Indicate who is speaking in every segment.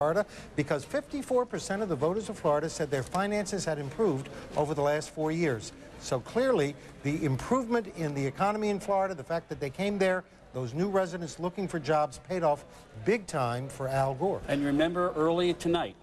Speaker 1: Florida because 54% of the voters of Florida said their finances had improved over the last 4 years. So clearly, the improvement in the economy in Florida, the fact that they came there, those new residents looking for jobs, paid off big time for Al Gore.
Speaker 2: And remember early tonight,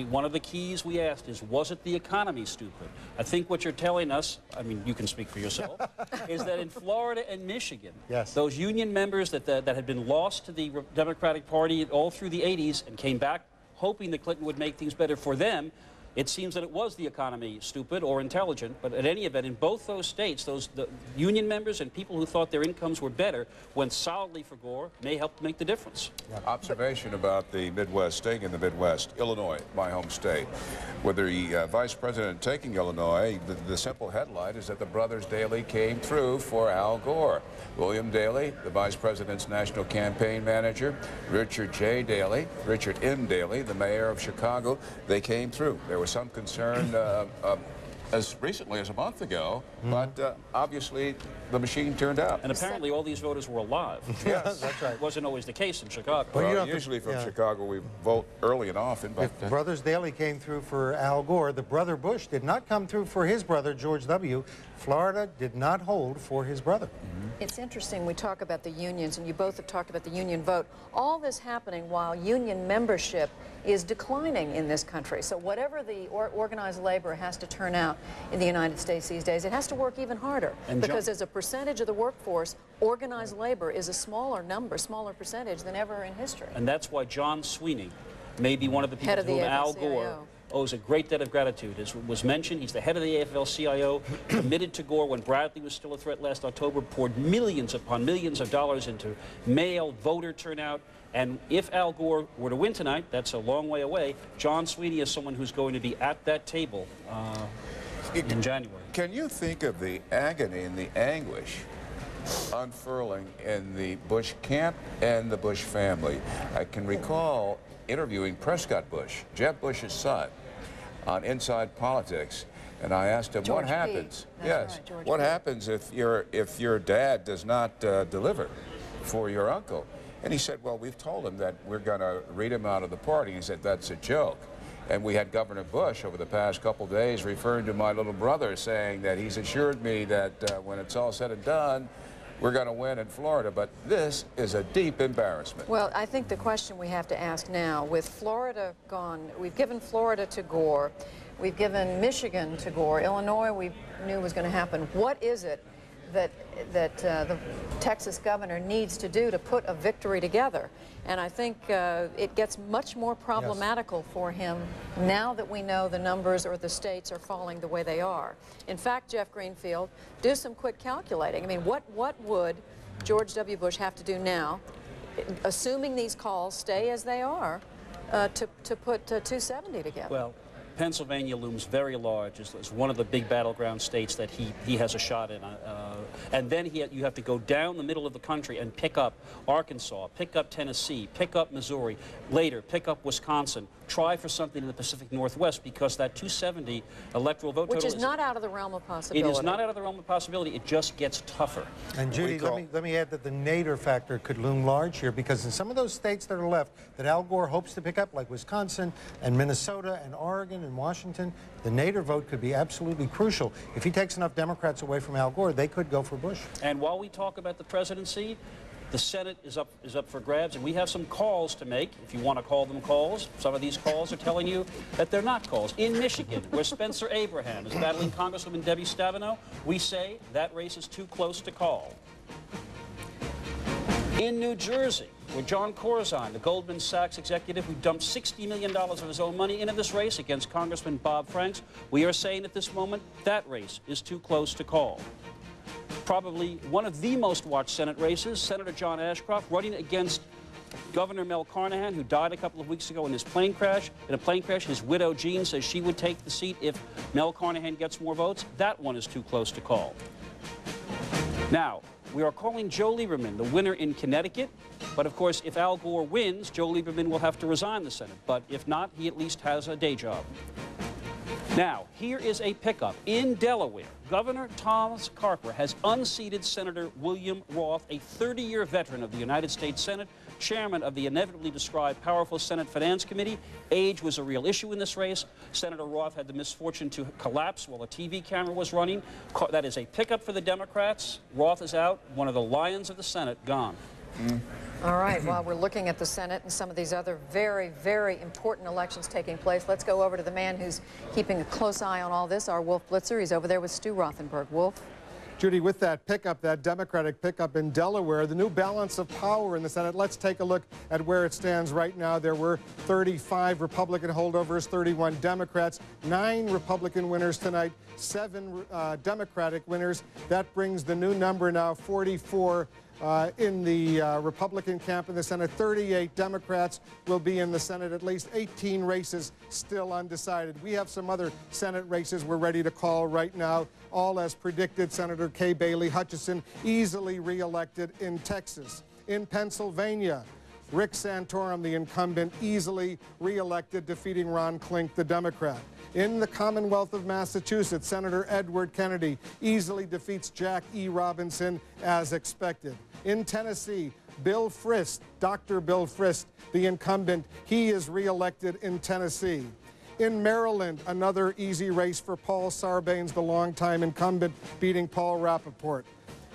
Speaker 2: one of the keys we asked is, was it the economy, stupid? I think what you're telling us, I mean, you can speak for yourself, is that in Florida and Michigan,
Speaker 1: yes,
Speaker 2: those union members that had been lost to the Democratic Party all through the 80s and came back hoping that Clinton would make things better for them, it seems that it was the economy, stupid or intelligent. But at any event, in both those states, the union members and people who thought their incomes were better went solidly for Gore, may help make the difference.
Speaker 3: Yeah. Observation about the Midwest, staying in the Midwest, Illinois, my home state. With the vice president taking Illinois, the simple headline is that the brothers Daley came through for Al Gore. William Daley, the vice president's national campaign manager, Richard M. Daley, the mayor of Chicago, they came through. There was some concern as recently as a month ago, but obviously the machine turned out.
Speaker 2: And apparently all these voters were alive.
Speaker 1: Yes, that's right.
Speaker 2: It wasn't always the case in Chicago.
Speaker 3: Well, usually from Chicago we vote early and often. But
Speaker 1: if brothers Daley came through for Al Gore, the brother Bush did not come through for his brother, George W. Florida did not hold for his brother.
Speaker 4: It's interesting, we talk about the unions, and you both have talked about the union vote. All this happening while union membership is declining in this country. So whatever the organized labor has to turn out in the United States these days, it has to work even harder. And because as a percentage of the workforce, organized labor is a smaller percentage than ever in history.
Speaker 2: And that's why John Sweeney may be one of the people to whom Al Gore owes a great debt of gratitude. As was mentioned, he's the head of the AFL-CIO, committed to Gore when Bradley was still a threat last October, poured millions upon millions of dollars into mail, voter turnout. And if Al Gore were to win tonight, that's a long way away, John Sweeney is someone who's going to be at that table in January.
Speaker 3: Can you think of the agony and the anguish unfurling in the Bush camp and the Bush family? I can recall interviewing Prescott Bush, Jeb Bush's son, on Inside Politics, and I asked him, what happens? Yes, what happens if your dad does not deliver for your uncle? And he said, well, we've told him that we're going to read him out of the party. He said, that's a joke. And we had Governor Bush over the past couple days referring to my little brother, saying that he's assured me that when it's all said and done, we're going to win in Florida. But this is a deep embarrassment.
Speaker 4: Well, I think the question we have to ask now, with Florida gone, we've given Florida to Gore, we've given Michigan to Gore, Illinois we knew was going to happen. What is it that the Texas governor needs to do to put a victory together? And I think it gets much more problematical for him now that we know the numbers or the states are falling the way they are. In fact, Jeff Greenfield, do some quick calculating. I mean, what would George W. Bush have to do now, assuming these calls stay as they are, to put 270 together?
Speaker 2: Well, Pennsylvania looms very large as one of the big battleground states that he has a shot in. And then you have to go down the middle of the country and pick up Arkansas, pick up Tennessee, pick up Missouri, later pick up Wisconsin, try for something in the Pacific Northwest, because that 270 electoral vote total
Speaker 4: is not out of the realm of possibility.
Speaker 2: It is not out of the realm of possibility. It just gets tougher.
Speaker 1: And Judy, let me add that the Nader factor could loom large here, because in some of those states that are left that Al Gore hopes to pick up, like Wisconsin and Minnesota and Oregon and Washington, the Nader vote could be absolutely crucial. If he takes enough Democrats away from Al Gore, they could go for Bush.
Speaker 2: And while we talk about the presidency, the Senate is up for grabs, and we have some calls to make, if you want to call them calls. Some of these calls are telling you that they're not calls. In Michigan, where Spencer Abraham is battling Congresswoman Debbie Stabenow, we say that race is too close to call. In New Jersey, where John Corzine, the Goldman Sachs executive who dumped $60 million of his own money into this race against Congressman Bob Franks, we are saying at this moment that race is too close to call. Probably one of the most watched Senate races, Senator John Ashcroft running against Governor Mel Carnahan, who died a couple of weeks ago in his plane crash. In a plane crash, his widow, Jean, says she would take the seat if Mel Carnahan gets more votes. That one is too close to call. Now, we are calling Joe Lieberman the winner in Connecticut, but of course, if Al Gore wins, Joe Lieberman will have to resign the Senate. But if not, he at least has a day job. Now, here is a pickup. In Delaware, Governor Thomas Carper has unseated Senator William Roth, a 30-year veteran of the United States Senate, chairman of the inevitably described powerful Senate Finance Committee. Age was a real issue in this race. Senator Roth had the misfortune to collapse while a TV camera was running. That is a pickup for the Democrats. Roth is out. One of the lions of the Senate gone.
Speaker 4: All right, while we're looking at the Senate and some of these other very, very important elections taking place, let's go over to the man who's keeping a close eye on all this, our Wolf Blitzer. He's over there with Stu Rothenberg. Wolf?
Speaker 5: Judy, with that pickup, that Democratic pickup in Delaware, the new balance of power in the Senate, let's take a look at where it stands right now. There were 35 Republican holdovers, 31 Democrats, 9 Republican winners tonight, 7 Democratic winners. That brings the new number now 44 in the Republican camp in the Senate. 38 Democrats will be in the Senate, at least 18 races still undecided. We have some other Senate races we're ready to call right now, all as predicted. Senator Kay Bailey Hutchison easily reelected in Texas. In Pennsylvania, Rick Santorum, the incumbent, easily reelected, defeating Ron Klink, the Democrat. In the Commonwealth of Massachusetts, Senator Edward Kennedy easily defeats Jack E. Robinson as expected. In Tennessee, Bill Frist, Dr. Bill Frist, the incumbent, he is reelected in Tennessee. In Maryland, another easy race for Paul Sarbanes, the longtime incumbent, beating Paul Rappaport.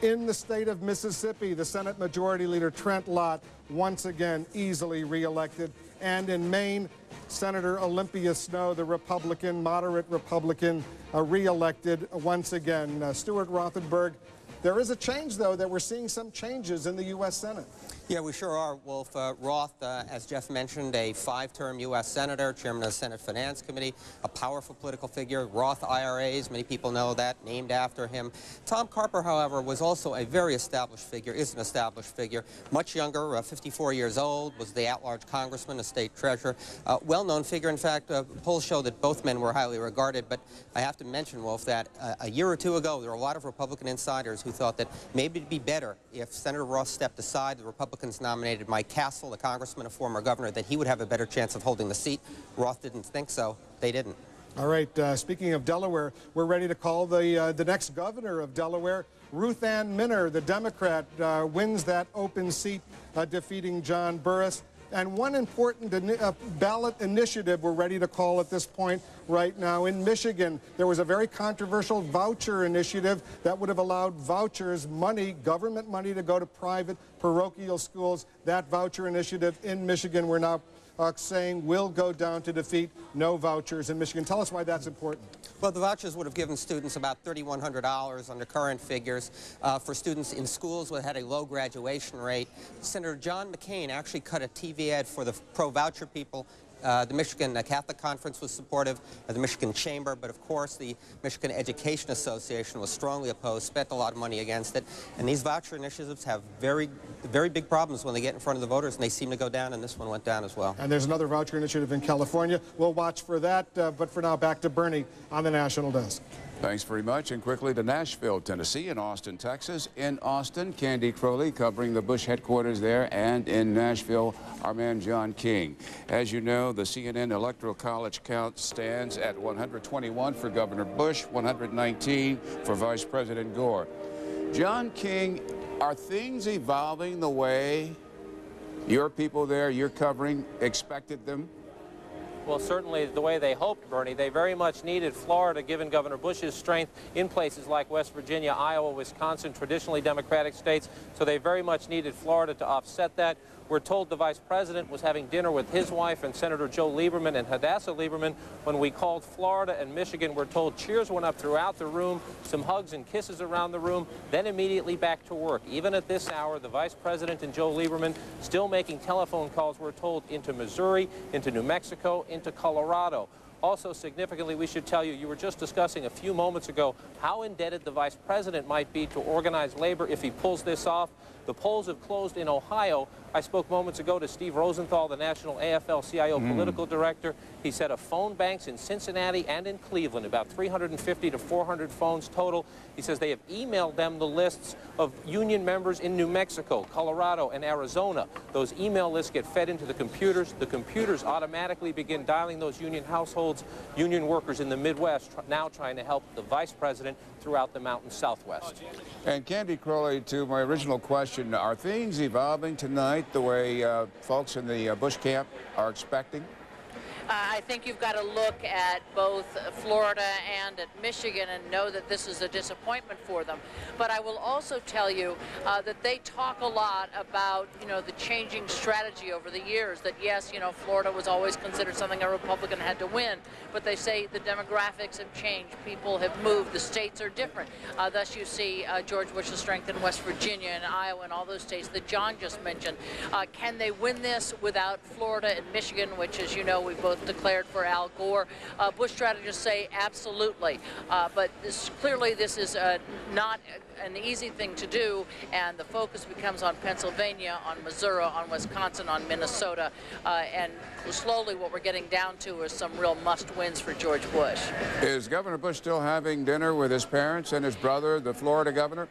Speaker 5: In the state of Mississippi, the Senate Majority Leader Trent Lott, once again easily reelected. And in Maine, Senator Olympia Snowe, the Republican, moderate Republican, reelected once again. Stuart Rothenberg, there is a change, though, that we're seeing some changes in the U.S. Senate.
Speaker 6: Yeah, we sure are, Wolf. Roth, as Jeff mentioned, a 5-term U.S. Senator, chairman of the Senate Finance Committee, a powerful political figure. Roth IRAs, many people know that, named after him. Tom Carper, however, was also a very established figure, is an established figure, much younger, 54 years old, was the at-large congressman, a state treasurer. Well-known figure. In fact, polls show that both men were highly regarded, but I have to mention, Wolf, that a year or two ago, there were a lot of Republican insiders who thought that maybe it'd be better if Senator Roth stepped aside. The Republicans nominated Mike Castle, a congressman, a former governor, that he would have a better chance of holding the seat. Roth didn't think so. They didn't.
Speaker 5: All right, speaking of Delaware, we're ready to call the next governor of Delaware. Ruth Ann Minner, the Democrat, wins that open seat, defeating John Burris. And one important ballot initiative we're ready to call at this point right now. In Michigan, there was a very controversial voucher initiative that would have allowed vouchers, money, government money, to go to private parochial schools. That voucher initiative in Michigan, we're now saying will go down to defeat no vouchers in Michigan. Tell us why that's important.
Speaker 6: Well, the vouchers would have given students about $3,100 under current figures for students in schools that had a low graduation rate. Senator John McCain actually cut a TV ad for the pro-voucher people. The Michigan Catholic Conference was supportive, the Michigan Chamber, but of course the Michigan Education Association was strongly opposed, spent a lot of money against it. And these voucher initiatives have very big problems when they get in front of the voters, and they seem to go down, and this one went down as well.
Speaker 5: And there's another voucher initiative in California. We'll watch for that, but for now, back to Bernie on the National Desk.
Speaker 3: Thanks very much. And quickly to Nashville, Tennessee, and Austin, Texas. In Austin, Candy Crowley covering the Bush headquarters there, and in Nashville, our man John King. As you know, the CNN Electoral College count stands at 121 for Governor Bush, 119 for Vice President Gore. John King, are things evolving the way your people there, you're covering, expected them?
Speaker 7: Well, certainly the way they hoped, Bernie. They very much needed Florida, given Governor Bush's strength in places like West Virginia, Iowa, Wisconsin, traditionally Democratic states. So they very much needed Florida to offset that. We're told the vice president was having dinner with his wife and Senator Joe Lieberman and Hadassah Lieberman. When we called Florida and Michigan, we're told cheers went up throughout the room, some hugs and kisses around the room, then immediately back to work. Even at this hour, the vice president and Joe Lieberman still making telephone calls, we're told, into Missouri, into New Mexico, into Colorado. Also significantly, we should tell you, you were just discussing a few moments ago how indebted the vice president might be to organized labor if he pulls this off. The polls have closed in Ohio. I spoke moments ago to Steve Rosenthal, the national AFL-CIO political director. He said of phone banks in Cincinnati and in Cleveland, about 350 to 400 phones total. He says they have emailed them the lists of union members in New Mexico, Colorado, and Arizona. Those email lists get fed into the computers. The computers automatically begin dialing those union households, union workers in the Midwest, now trying to help the vice president throughout the mountain Southwest.
Speaker 3: And Candy Crowley, to my original question, question. Are things evolving tonight the way folks in the Bush camp are expecting?
Speaker 8: I think you've got to look at both Florida and at Michigan and know that this is a disappointment for them. But I will also tell you that they talk a lot about, the changing strategy over the years, that yes, Florida was always considered something a Republican had to win, but they say the demographics have changed, people have moved, the states are different. Thus you see George Bush's strength in West Virginia and Iowa and all those states that John just mentioned. Can they win this without Florida and Michigan, which, as you know, we both declared for Al Gore? Bush strategists say absolutely, but clearly this is not an easy thing to do, and the focus becomes on Pennsylvania, on Missouri, on Wisconsin, on Minnesota, and slowly what we're getting down to is some real must-wins for George Bush.
Speaker 3: Is Governor Bush still having dinner with his parents and his brother, the Florida governor?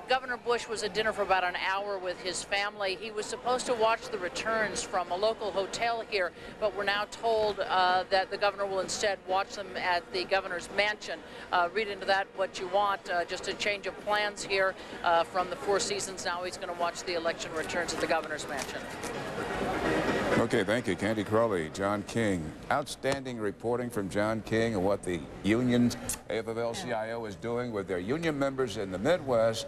Speaker 8: Governor Bush was at dinner for about an hour with his family. He was supposed to watch the returns from a local hotel here, but we're now told that the governor will instead watch them at the governor's mansion. Read into that what you want, just a change of plans here from the Four Seasons. Now he's going to watch the election returns at the governor's mansion.
Speaker 3: Okay, thank you, Candy Crowley. John King. Outstanding reporting from John King on what the union, AFL-CIO, is doing with their union members in the Midwest,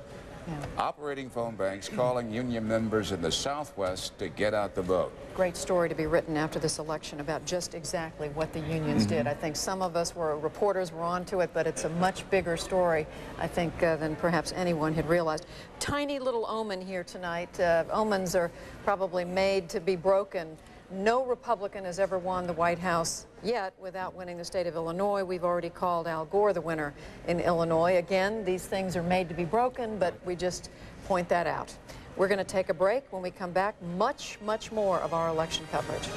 Speaker 3: operating phone banks, calling union members in the Southwest to get out the vote.
Speaker 4: Great story to be written after this election about just exactly what the unions did. I think some of us reporters were onto it, but it's a much bigger story, I think, than perhaps anyone had realized. Tiny little omen here tonight. Omens are probably made to be broken. No Republican has ever won the White House yet without winning the state of Illinois. We've already called Al Gore the winner in Illinois. Again, these things are made to be broken, but we just point that out. We're going to take a break. When we come back, much, much more of our election coverage.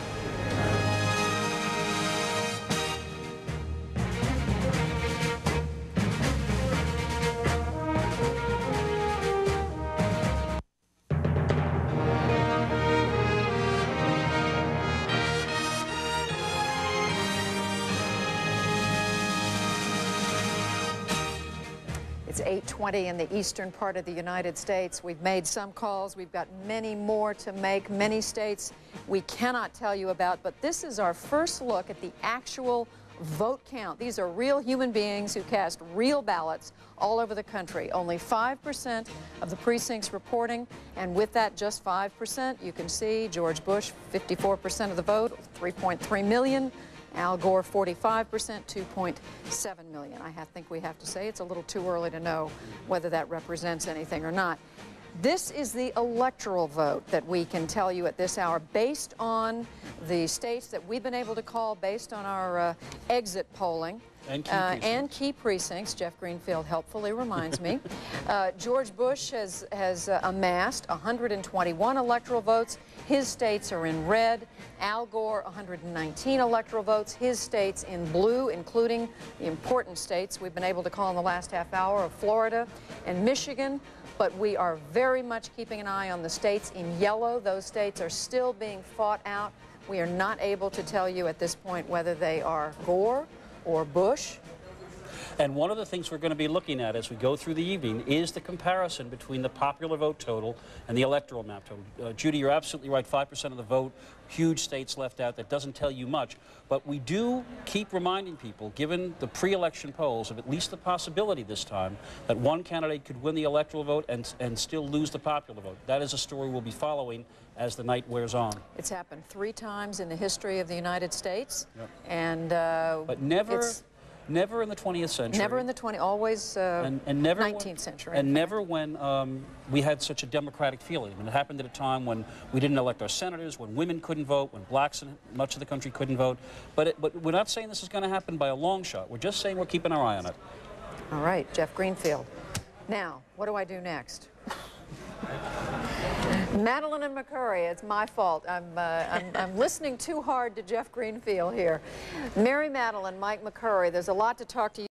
Speaker 4: It's 8:20 in the eastern part of the United States. We've made some calls. We've got many more to make. Many states we cannot tell you about, but this is our first look at the actual vote count. These are real human beings who cast real ballots all over the country. Only 5% of the precincts reporting, and with that just 5%, you can see George Bush, 54% of the vote, 3.3 million. Al Gore, 45%, 2.7 million. I think we have to say it's a little too early to know whether that represents anything or not. This is the electoral vote that we can tell you at this hour based on the states that we've been able to call, based on our exit polling. And key precincts. Jeff Greenfield helpfully reminds me. George Bush has amassed 121 electoral votes. His states are in red. Al Gore, 119 electoral votes. His states in blue, including the important states we've been able to call in the last half hour of Florida and Michigan. But we are very much keeping an eye on the states in yellow. Those states are still being fought out. We are not able to tell you at this point whether they are Gore or Bush.
Speaker 2: And one of the things we're going to be looking at as we go through the evening is the comparison between the popular vote total and the electoral map total. Judy, you're absolutely right, 5% of the vote, huge states left out. That doesn't tell you much. But we do keep reminding people, given the pre-election polls, of at least the possibility this time that one candidate could win the electoral vote and still lose the popular vote. That is a story we'll be following as the night wears on.
Speaker 4: It's happened 3 times in the history of the United States.
Speaker 2: Yep.
Speaker 4: And
Speaker 2: but never in the 20th century.
Speaker 4: Never in the always
Speaker 2: and never
Speaker 4: 19th century.
Speaker 2: And never when we had such a democratic feeling. I mean, it happened at a time when we didn't elect our senators, when women couldn't vote, when blacks in much of the country couldn't vote. But we're not saying this is going to happen by a long shot. We're just saying we're keeping our eye on it.
Speaker 4: All right, Jeff Greenfield. Now, what do I do next? Madeline and McCurry, it's my fault. I'm listening too hard to Jeff Greenfield here. Mary Madeline, Mike McCurry, there's a lot to talk to you